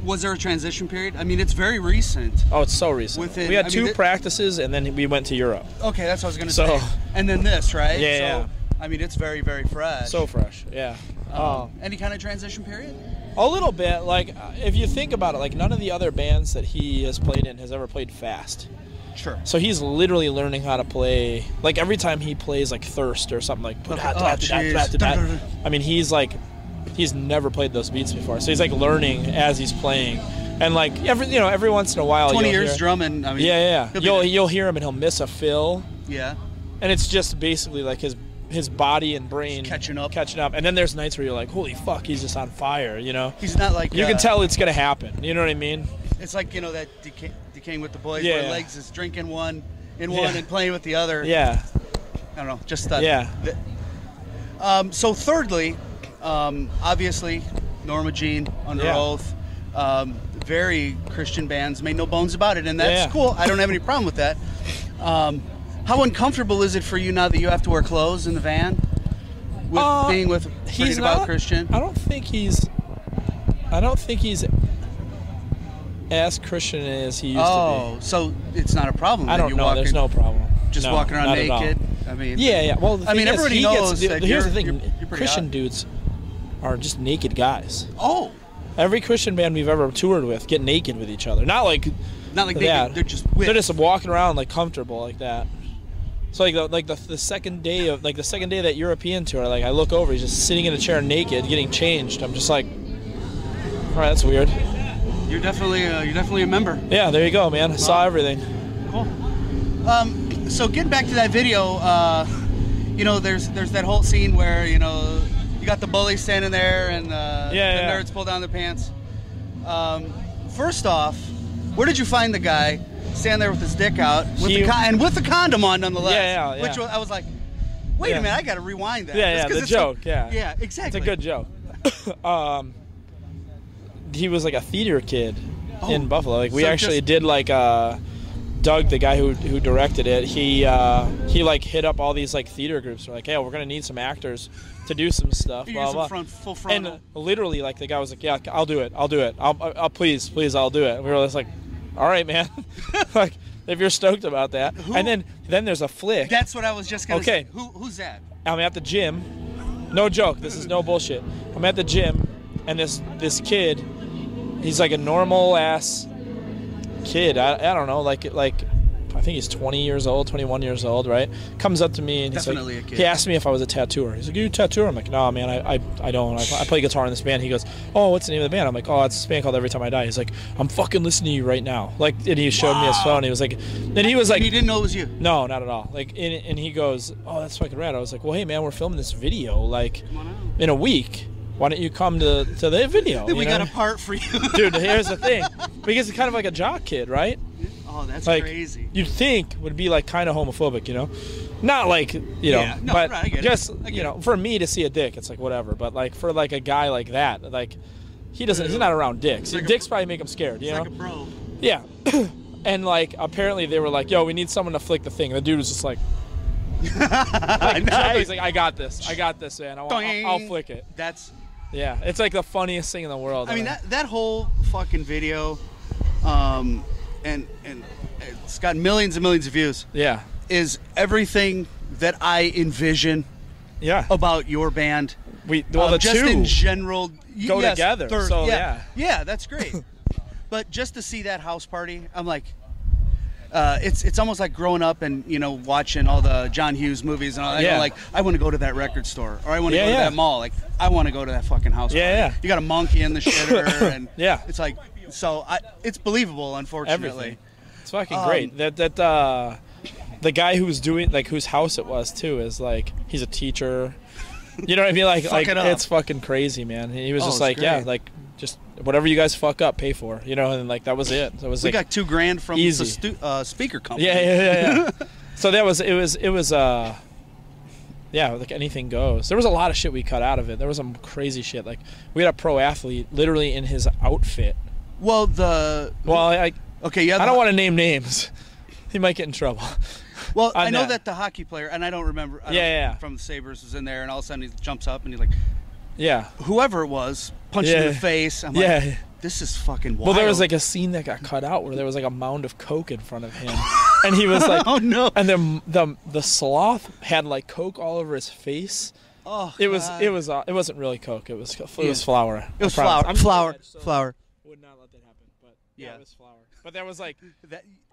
Was there a transition period? I mean, it's very recent. Oh, it's so recent. We had two practices, and then we went to Europe. Okay, that's what I was going to say. And then this, right? Yeah. I mean, it's very, very fresh. So fresh, yeah. Any kind of transition period? A little bit. Like, if you think about it, like, none of the other bands that he has played in has ever played fast. Sure. So he's literally learning how to play. Like, every time he plays, like, Thirst or something like, I mean, he's never played those beats before. So he's, like, learning as he's playing. And, like, every once in a while, 20 years drumming. I mean, yeah. You'll hear him and he'll miss a fill. Yeah. And it's just basically like his body and brain catching up. And then there's nights where you're like, holy fuck, he's just on fire, He's not like... You can tell it's going to happen. You know what I mean? It's like, that Decaying with the Boys where Legs is drinking one and playing with the other. Yeah. I don't know. Just that. Yeah. So thirdly, obviously, Norma Jean, Under Oath, very Christian bands, made no bones about it, and that's cool. I don't have any problem with that. How uncomfortable is it for you now that you have to wear clothes in the van? With being with pretty devout Christian? I don't think he's as Christian as he used to be. Oh, so it's not a problem. I don't know. There's no problem. Just walking around naked. I mean, yeah. Well, everybody knows. Here's the thing: Christian dudes are just naked guys. Oh. Every Christian band we've ever toured with get naked with each other. Not like that. They're just walking around like comfortable like that. So the second day of that European tour, like I look over, he's just sitting in a chair naked, getting changed. I'm just like, all right, that's weird. You're definitely a member. Yeah, there you go, man. I saw everything. Cool. So getting back to that video, there's that whole scene where you got the bully standing there and the nerds pull down their pants. First off, where did you find the guy standing there with his dick out with the condom on nonetheless? Yeah. Which I was like, wait a minute, I got to rewind that. Yeah, the joke. Yeah, exactly. It's a good joke. He was like a theater kid in Buffalo. Like we actually did like Doug, the guy who directed it. He like hit up all these like theater groups. We're like, hey, we're gonna need some actors to do some stuff. Blah, blah. Full frontal. And literally, like the guy was like, yeah, I'll do it. I'll please, I'll do it. And we were just like, all right, man. Like if you're stoked about that. And then there's a flick. That's what I was just gonna say. Who's that? I'm at the gym. No joke. This is no bullshit. I'm at the gym, and this kid, he's like a normal ass kid. I don't know, like I think he's 20 years old, 21 years old, right? Comes up to me and he's definitely like, a kid. He asked me if I was a tattooer. He's like, you a tattooer? I'm like, no, man, I don't. I play guitar in this band. He goes, oh, what's the name of the band? I'm like, oh, it's this band called Every Time I Die. He's like, I'm fucking listening to you right now. Like, and he showed me his phone. He was like, then he was like, he didn't know it was you. No, not at all. Like, and he goes, oh, that's fucking rad. I was like, well, hey man, we're filming this video like in a week. Why don't you come to the video? We got a part for you. Dude, here's the thing. Because he's kind of like a jock kid, right? Oh, that's like, crazy. You'd think would be like kind of homophobic, Not like, but right, I get just, it. for me to see a dick, it's like whatever. But like for like a guy like that, like he's not around dicks. Dicks probably make him scared, It's like a bro. Yeah. And like apparently they were like, yo, we need someone to flick the thing. The dude was just like, nice. He's like, I got this, man. I'll flick it. Yeah, it's like the funniest thing in the world. I mean, that whole fucking video, and it's got millions and millions of views. Yeah, is everything that I envision. Yeah. About your band. The just two in general go together. So yeah, that's great. But just to see that house party, I'm like, it's almost like growing up and watching all the John Hughes movies and all that. Yeah. Like I want to go to that record store or I want to go to that mall. Like I want to go to that fucking house party. Yeah. You got a monkey in the shitter and it's like it's believable. Unfortunately, everything. It's fucking great. That the guy who's doing whose house it was too is like he's a teacher. You know what I mean? Like it's fucking crazy, man. He was just like great. just whatever you guys fuck up, pay for, and like that was it. So it was we got $2,000 from easy. the speaker company. Yeah. So that was it was like anything goes. There was a lot of shit we cut out of it. There was some crazy shit. Like we had a pro athlete literally in his outfit. Well, I don't want to name names. He might get in trouble. Well, I know that the hockey player, and I don't remember. From the Sabres was in there, and all of a sudden he jumps up and he's like, yeah, whoever it was punched him in the face. I'm like, this is fucking wild. Well, there was like a scene that got cut out where there was like a mound of coke in front of him, and he was like, oh no. And then the sloth had like coke all over his face. Oh, it wasn't really coke. It was flour. It was flour. Flour. Would not let that happen, but yeah, it was flour. But that was like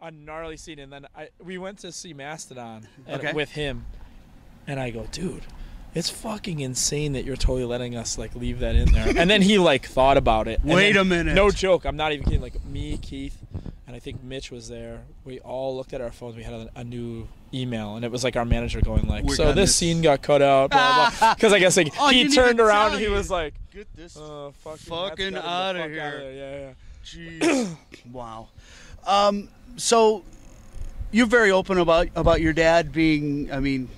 a gnarly scene, and then we went to see Mastodon with him, and I go, dude, it's fucking insane that you're totally letting us like leave that in there. And then he like thought about it. Wait a minute. No joke. I'm not even kidding. Like me, Keith, and I think Mitch was there. We all looked at our phones. We had a new email, and it was like our manager going like, "So this scene got cut out." Blah blah. Because I guess like he turned around and he was like, "Get this fucking out of here!" Yeah. Jeez. Wow. So you're very open about your dad being, I mean,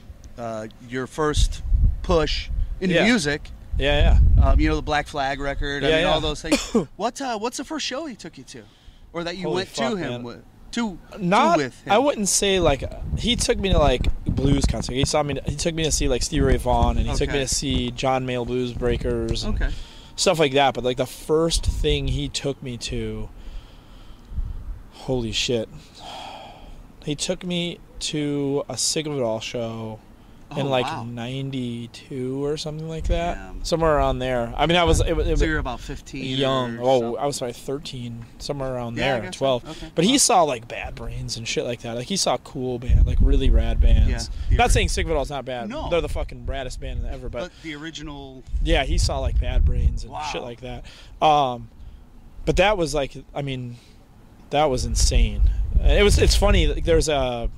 your first push into music. Yeah. You know, the Black Flag record. I mean, all those things. What's the first show he took you to, or that you went to him with? To with him? I wouldn't say like he took me to like blues concert. He took me to see like Stevie Ray Vaughan, and he took me to see John Mayall Blues Breakers, and stuff like that. But like the first thing he took me to, holy shit, he took me to a Sig of It All show in like 92 or something like that. Damn. Somewhere around there. I mean, I was so you're about 15 young. I was probably 13, somewhere around there, 12. Okay. But he saw like Bad Brains and shit like that. Like he saw cool band, like really rad bands. Not saying Sig of It All's not bad. No. They're the fucking raddest band ever, but the original. Yeah, he saw like Bad Brains and shit like that. But that was like, I mean, that was insane. It's funny, like, there's a,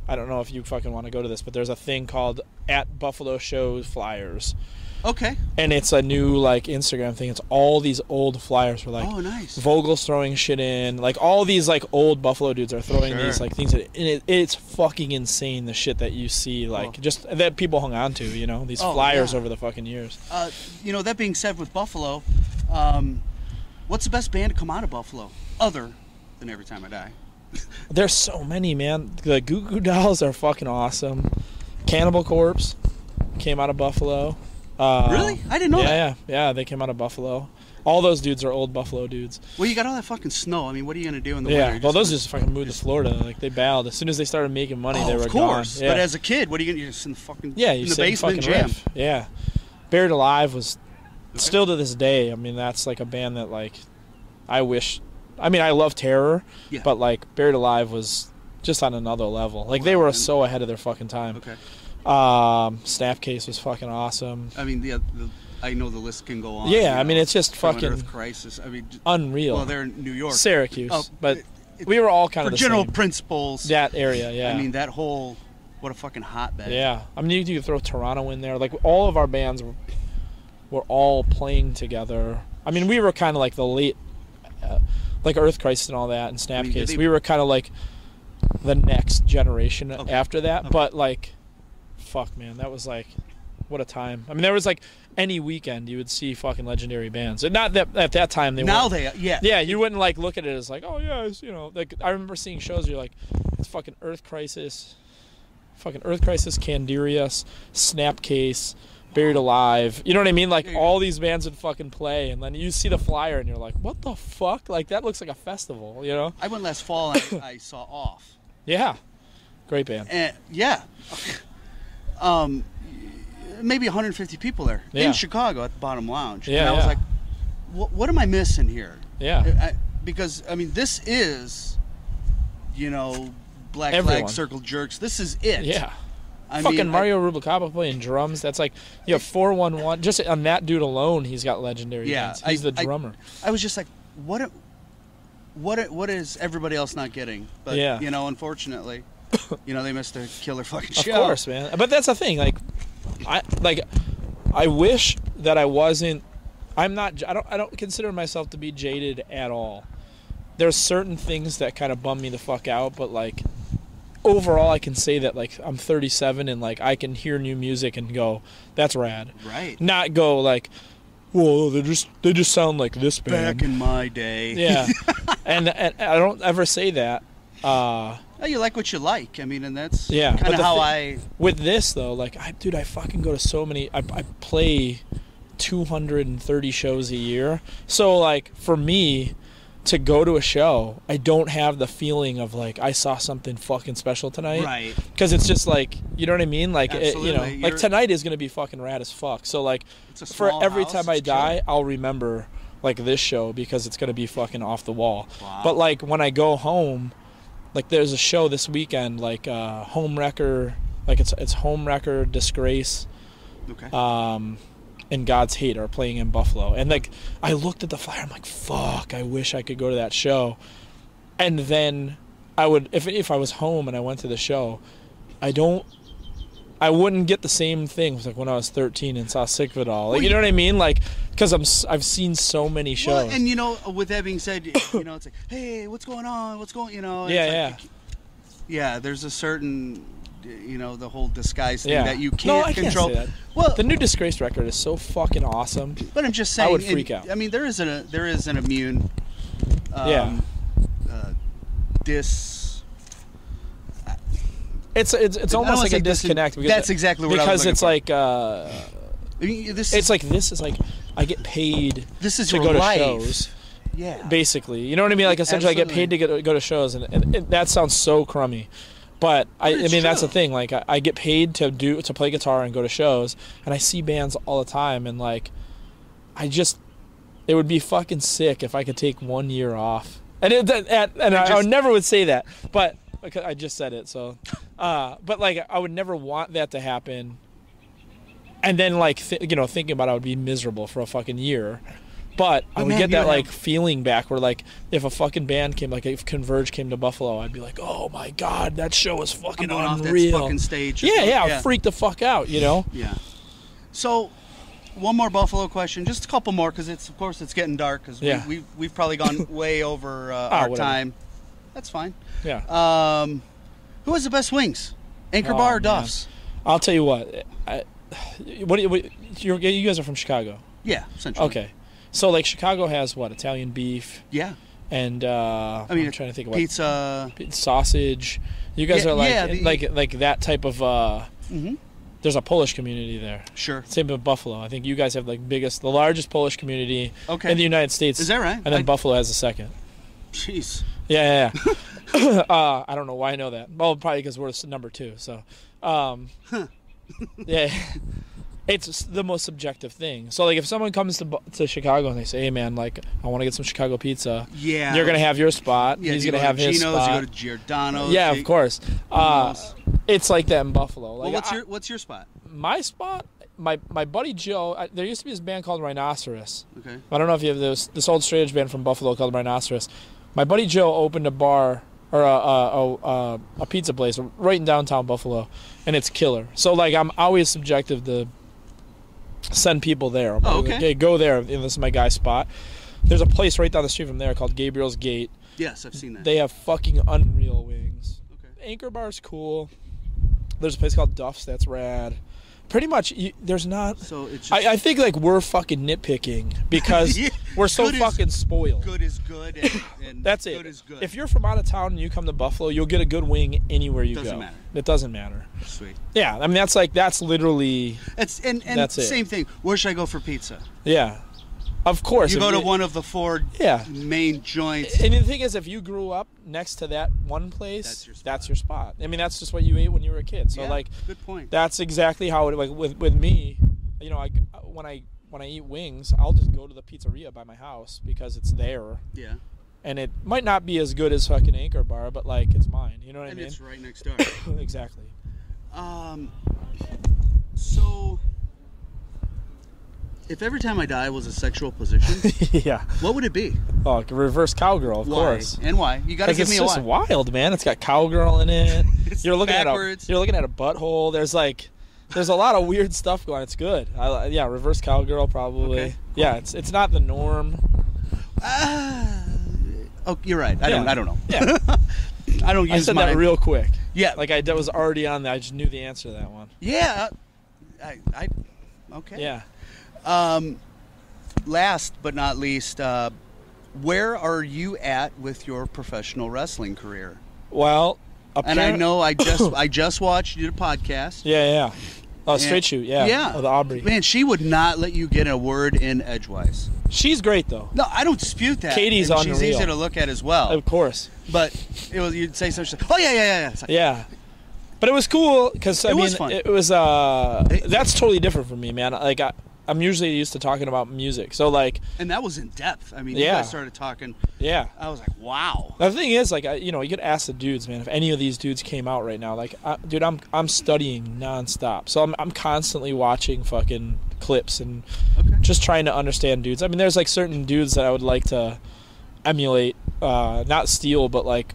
I don't know if you fucking want to go to this, but there's a thing called at Buffalo Show Flyers. Okay. And it's a new like Instagram thing. It's all these old flyers where like Vogel's throwing shit in. Like all these like old Buffalo dudes are throwing these like things in, and it's fucking insane the shit that you see, like just that people hung on to, you know, these flyers over the fucking years. You know, that being said, with Buffalo, what's the best band to come out of Buffalo other than Every Time I Die? There's so many, man. The Goo Goo Dolls are fucking awesome. Cannibal Corpse came out of Buffalo. Really? I didn't know that. Yeah, they came out of Buffalo. All those dudes are old Buffalo dudes. Well, you got all that fucking snow. I mean, what are you going to do in the winter? Well, those just fucking moved to Florida. Like, they bailed. As soon as they started making money, they were gone. Of course. But as a kid, what are you going to do? Just in the fucking in the basement jam? Riff. Yeah. Buried Alive was still to this day. I mean, that's like a band that, like, I wish... I mean, I love Terror, but like Buried Alive was just on another level. Like they were so ahead of their fucking time. Okay. Snapcase was fucking awesome. I mean, I know the list can go on. Yeah, I mean, it's just fucking Earth Crisis. I mean, unreal. Well, they're in New York, Syracuse, but we were all kind of the general same. principles. That area, yeah. I mean, that whole what a fucking hotbed. Yeah, I mean, you could throw Toronto in there. Like all of our bands were all playing together. I mean, we were kind of like the late. Like Earth Crisis and all that, and Snapcase. I mean, we were kind of like the next generation after that. But like, fuck, man, that was like, what a time. I mean, there was like any weekend you would see fucking legendary bands. And not that at that time they were. Yeah, you wouldn't like look at it as like, oh yeah, it's, you know, like I remember seeing shows where you're like, it's fucking Earth Crisis, Candirius, Snapcase, Buried Alive, you know what I mean? Like all these bands would fucking play, and then you see the flyer and you're like, what the fuck? Like that looks like a festival, you know? I went last fall and I saw Off. Yeah, great band. And maybe 150 people there in Chicago at the Bottom Lounge. And I was like, what am I missing here? Yeah. Because I mean, this is, you know, Black Flag, Circle Jerks. This is it. Yeah. Mario Rubalcaba playing drums. That's like, you have 411. Just on that dude alone, he's got legendary bands. He's the drummer. I was just like, what is everybody else not getting? But, you know, unfortunately, you know, they missed a killer fucking show. Of course, man. But that's the thing. Like, I wish that I wasn't. I don't consider myself to be jaded at all. There's certain things that kind of bum me the fuck out, but like. Overall, I can say that like I'm 37 and like I can hear new music and go, that's rad. Right. Not go like, whoa, they just sound like this band. Back in my day. Yeah. and I don't ever say that. You like what you like. I mean, and that's kind of how I. With this though, like I fucking go to so many. I play 230 shows a year. So like for me to go to a show, I don't have the feeling of like I saw something fucking special tonight. Right. Because it's just like, you know what I mean? Like, Absolutely. like tonight is going to be fucking rad as fuck. So like for every time I die, I'll remember like this show because it's going to be fucking off the wall. Wow. But like when I go home, like there's a show this weekend, like Home Wrecker, like it's Home Wrecker, Disgrace, and God's Hate are playing in Buffalo. And like I looked at the flyer, I'm like, fuck, I wish I could go to that show. And then I would, if I was home and I went to the show, I wouldn't get the same thing. It was like when I was 13 and saw Sick of It All. Like, you know what I mean? Like, because I've seen so many shows. Well, and you know, with that being said, you know, it's like, hey, what's going on? What's going, you know? Yeah, there's a certain, you know, the whole disguise thing that you can't control. Can't say that. Well, the new Disgrace record is so fucking awesome. But I'm just saying, I would freak out. I mean, there is an immune. It's almost like a disconnect. Because that's exactly what I was looking for. Like it's like this is like I get paid to go to shows. Yeah. Basically, you know what I mean? Like essentially, absolutely. I get paid to go to shows, and that sounds so crummy. But I mean, true. That's the thing. Like I get paid to play guitar and go to shows, and I see bands all the time, and like it would be fucking sick if I could take 1 year off. And I never would say that, but I just said it. So, but like I would never want that to happen. And then like thinking about it, I would be miserable for a fucking year. But I would get that like feeling back where like if a fucking band came, like if Converge came to Buffalo, I'd be like, oh my god, that show was fucking unreal. Off that fucking stage. Yeah, I'd freak the fuck out, you know. Yeah. So, one more Buffalo question, just a couple more, because it's getting dark. Because we've probably gone way over our time. That's fine. Yeah. Who has the best wings, Anchor Bar or Duff's? I'll tell you what. You guys are from Chicago. Yeah, essentially. Okay. So like Chicago has what? Italian beef. Yeah. And I'm trying to think of pizza, sausage. You guys are like that type of. There's a Polish community there. Sure. Same with Buffalo. I think you guys have the largest Polish community in the United States. Is that right? And then Buffalo has the second. Jeez. Yeah. I don't know why I know that. Well, probably because we're number 2. So, yeah. It's the most subjective thing. So, like, if someone comes to Chicago and they say, hey, man, like, I want to get some Chicago pizza. Yeah. You're going to have your spot. Yeah, he's going to have his spot. You go to Giordano's. Yeah, of course. It's like that in Buffalo. Like, well, what's your spot? My spot? My buddy Joe, there used to be this band called Rhinoceros. Okay. I don't know if you have this old straight edge band from Buffalo called Rhinoceros. My buddy Joe opened a bar or a pizza place right in downtown Buffalo, and it's killer. So, like, I'm always subjective to send people there. Okay, go there. This is my guy's spot. There's a place right down the street from there called Gabriel's Gate. Yes, I've seen that. They have fucking unreal wings. Okay. Anchor Bar's cool. There's a place called Duff's that's rad. Pretty much, there's not. So it's just, I think like we're fucking nitpicking because we're so fucking spoiled. Good is good, and that's it. Good is good. If you're from out of town and you come to Buffalo, you'll get a good wing anywhere you go. Doesn't matter. It doesn't matter. Sweet. Yeah, I mean that's literally. That's same thing. Where should I go for pizza? Yeah. Of course. You go to one of the 4 main joints. And the thing is, if you grew up next to that one place, that's your spot. I mean, that's just what you ate when you were a kid. So, like, good point. That's exactly how it, like, with me, you know, when I eat wings, I'll just go to the pizzeria by my house because it's there. Yeah. And it might not be as good as fucking Anchor Bar, but, like, it's mine. You know what I mean? And it's right next door. Exactly. So... if every time I die was a sexual position, what would it be? Oh, reverse cowgirl, of course. And why? You got to give me a why. It's just wild, man. It's got cowgirl in it. You're looking backwards. You're looking at a butthole. There's a lot of weird stuff going. It's good. Reverse cowgirl probably. Okay, cool. Yeah, it's not the norm. Oh, you're right. I don't know. Yeah. I don't use. I said that real quick. Yeah. Like I was already on there. I just knew the answer to that one. Yeah. Okay. Yeah. Last but not least, where are you at with your professional wrestling career? Well, and I know I just watched you did a podcast. Yeah. Oh, straight shoot, yeah. Yeah. Oh, the Aubrey. Man, she would not let you get a word in edgewise. She's great, though. No, I don't dispute that. Katie's and unreal. She's easy to look at as well. Of course. But you'd say something. Oh yeah. It's like, yeah. But it was cool because I mean, was fun. it was. That's totally different from me, man. Like I'm usually used to talking about music, so like. And that was in depth. I mean, you guys started talking. Yeah. I was like, wow. The thing is, like, you could ask the dudes, man. If any of these dudes came out right now, like, dude, I'm studying nonstop, so I'm constantly watching fucking clips and just trying to understand dudes. I mean, there's like certain dudes that I would like to emulate, not steal, but like.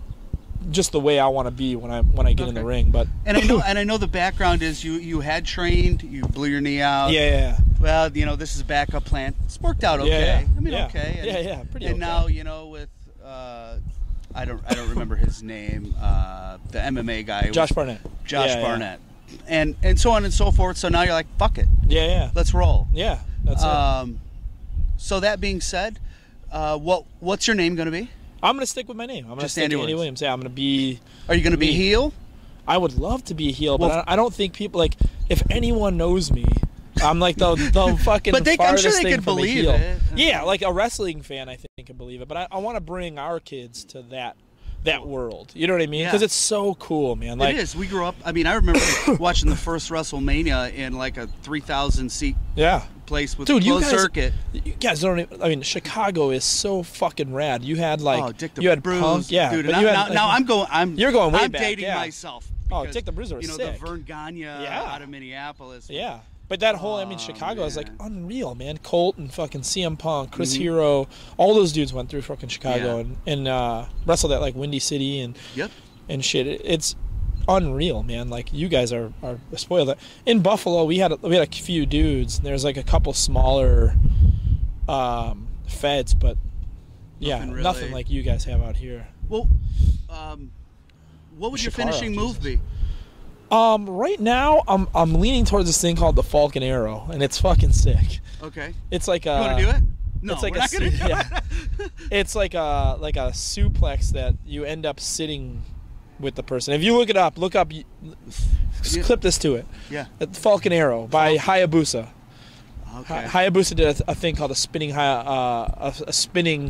Just the way I want to be when I get in the ring, but and I know the background is you had trained, you blew your knee out. Yeah. Well, this is a backup plan. It's worked out okay. Yeah. I mean, okay. And, pretty. And okay. now with I don't remember his name, the MMA guy. Josh Barnett. Barnett. And so on and so forth. So now you're like, fuck it. Yeah. Let's roll. Yeah, that's it. So that being said, what's your name going to be? I'm going to stick with my name. I'm going to stick Andy Williams. Yeah, I'm going to be... Are you going to be heel? I would love to be heel, but I don't think people... Like, if anyone knows me, I'm like the fucking but I'm sure they could believe it. Yeah, like a wrestling fan, I think, can believe it. But I want to bring our kids to that world. You know what I mean? Because it's so cool, man. Like, it is. We grew up... I mean, I remember watching the first WrestleMania in like a 3,000-seat... place with closed circuit. You guys don't even, I mean, Chicago is so fucking rad. You had like Dick the you had Bruise, Punk, dude. But you had, now you're going way I'm back. dating myself. Because, Dick the Bruiser was sick. The Vern Gagne out of Minneapolis. Yeah. But that whole, Chicago is like unreal, man. Colt and fucking CM Punk, Chris Hero, all those dudes went through fucking Chicago and wrestled at like Windy City and shit. It's unreal, man. Like, you guys are spoiled. In Buffalo, we had a few dudes, and there's like a couple smaller feds, but nothing like you guys have out here. Well, what would your finishing move be? Right now I'm leaning towards this thing called the Falcon Arrow, and it's fucking sick. Okay. It's like you want to do it? No, it's like we're not gonna do it. It's like a suplex that you end up sitting with the person. If you look up, clip this to it. Yeah. The Falcon Arrow by Hayabusa. Okay. Hayabusa did a thing called a spinning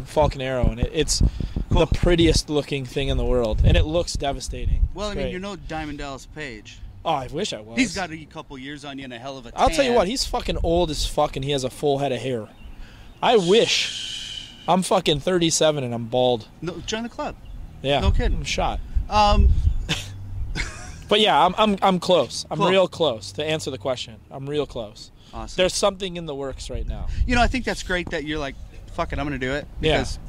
Falcon Arrow, and it's the prettiest looking thing in the world, and it looks devastating. Well, you're no Diamond Dallas Page. Oh, I wish I was. He's got a couple years on you and a hell of a tan. I'll tell you what, he's fucking old as fuck, and he has a full head of hair. I wish. I'm fucking 37 and I'm bald. No, join the club. Yeah. No kidding. I'm shot. But yeah, I'm close. I'm real close to answer the question. I'm real close. Awesome. There's something in the works right now. I think that's great that you're like, fuck it, I'm gonna do it. Because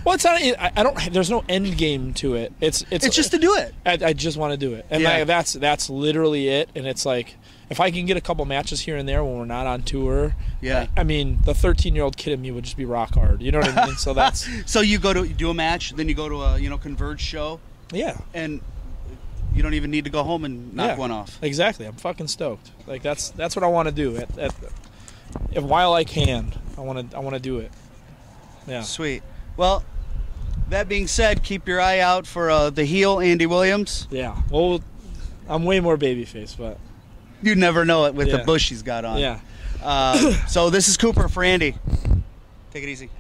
well, it's not. I don't. There's no end game to it. It's just to do it. I just want to do it, and that's literally it. And it's like, if I can get a couple matches here and there when we're not on tour, I mean, the 13-year-old kid in me would just be rock hard. You know what I mean? So that's. So you do a match, then you go to a Converge show. Yeah. And you don't even need to go home and knock one off. Exactly. I'm fucking stoked. Like that's what I want to do. While I can, I want to do it. Yeah. Sweet. Well, that being said, keep your eye out for the heel Andy Williams. Yeah. Well, I'm way more babyface, but you never know it with the bush he's got on. Yeah. So this is Cooper for Andy. Take it easy.